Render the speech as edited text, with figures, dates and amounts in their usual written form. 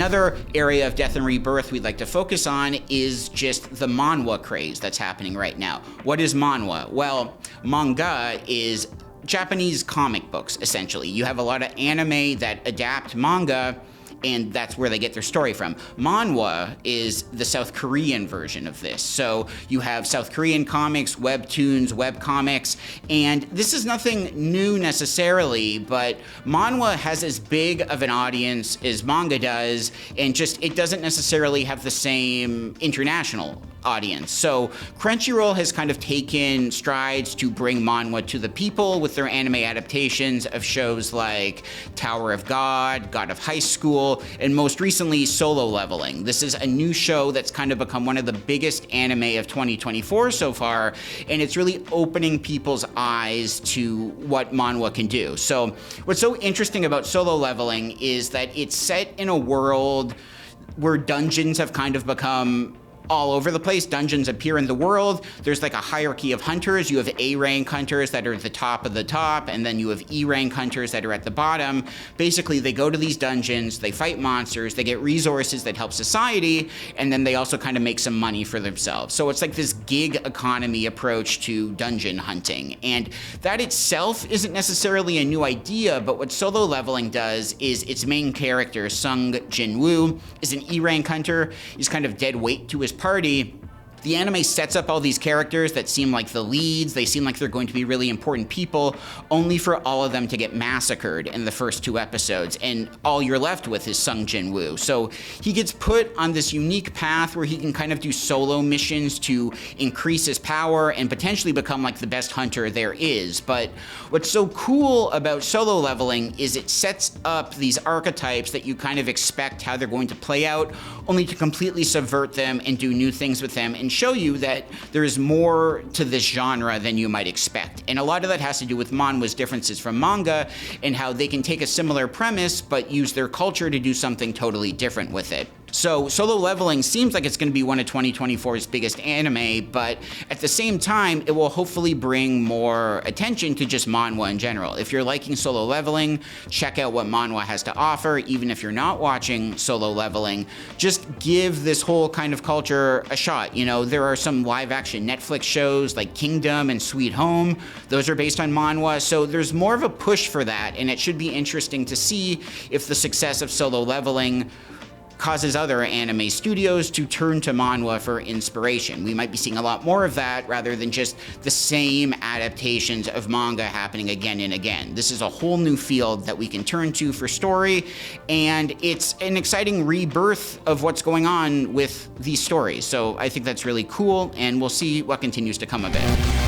another area of Death and Rebirth we'd like to focus on is just the manhwa craze that's happening right now. What is manhwa? Well, manga is Japanese comic books, essentially. You have a lot of anime that adapt manga, and that's where they get their story from. Manhwa is the South Korean version of this. So you have South Korean comics, webtoons, webcomics, and this is nothing new necessarily, but manhwa has as big of an audience as manga does, and just it doesn't necessarily have the same international audience. So Crunchyroll has kind of taken strides to bring manhwa to the people with their anime adaptations of shows like Tower of God, God of High School, and most recently Solo Leveling. This is a new show that's kind of become one of the biggest anime of 2024 so far, and it's really opening people's eyes to what manhwa can do. So what's so interesting about Solo Leveling is that it's set in a world where dungeons have kind of become all over the place. Dungeons appear in the world. There's like a hierarchy of hunters. You have A rank hunters that are at the top of the top, and then you have E rank hunters that are at the bottom. Basically, they go to these dungeons, they fight monsters, they get resources that help society, and then they also kind of make some money for themselves. So it's like this gig economy approach to dungeon hunting. And that itself isn't necessarily a new idea, but what Solo Leveling does is its main character, Sung Jin-woo, is an E rank hunter. He's kind of dead weight to his party. The anime sets up all these characters that seem like the leads, they seem like they're going to be really important people, only for all of them to get massacred in the first 2 episodes, and all you're left with is Sung Jin-woo. So he gets put on this unique path where he can kind of do solo missions to increase his power and potentially become like the best hunter there is. But what's so cool about Solo Leveling is it sets up these archetypes that you kind of expect how they're going to play out, only to completely subvert them and do new things with them and show you that there is more to this genre than you might expect. And a lot of that has to do with manhwa's differences from manga and how they can take a similar premise but use their culture to do something totally different with it. So Solo Leveling seems like it's going to be one of 2024's biggest anime, but at the same time, it will hopefully bring more attention to just manhwa in general. If you're liking Solo Leveling, check out what manhwa has to offer. Even if you're not watching Solo Leveling, just give this whole kind of culture a shot. You know, there are some live-action Netflix shows like Kingdom and Sweet Home. Those are based on manhwa, so there's more of a push for that, and it should be interesting to see if the success of Solo Leveling causes other anime studios to turn to manhwa for inspiration. We might be seeing a lot more of that rather than just the same adaptations of manga happening again and again. This is a whole new field that we can turn to for story, and it's an exciting rebirth of what's going on with these stories. So I think that's really cool, and we'll see what continues to come of it.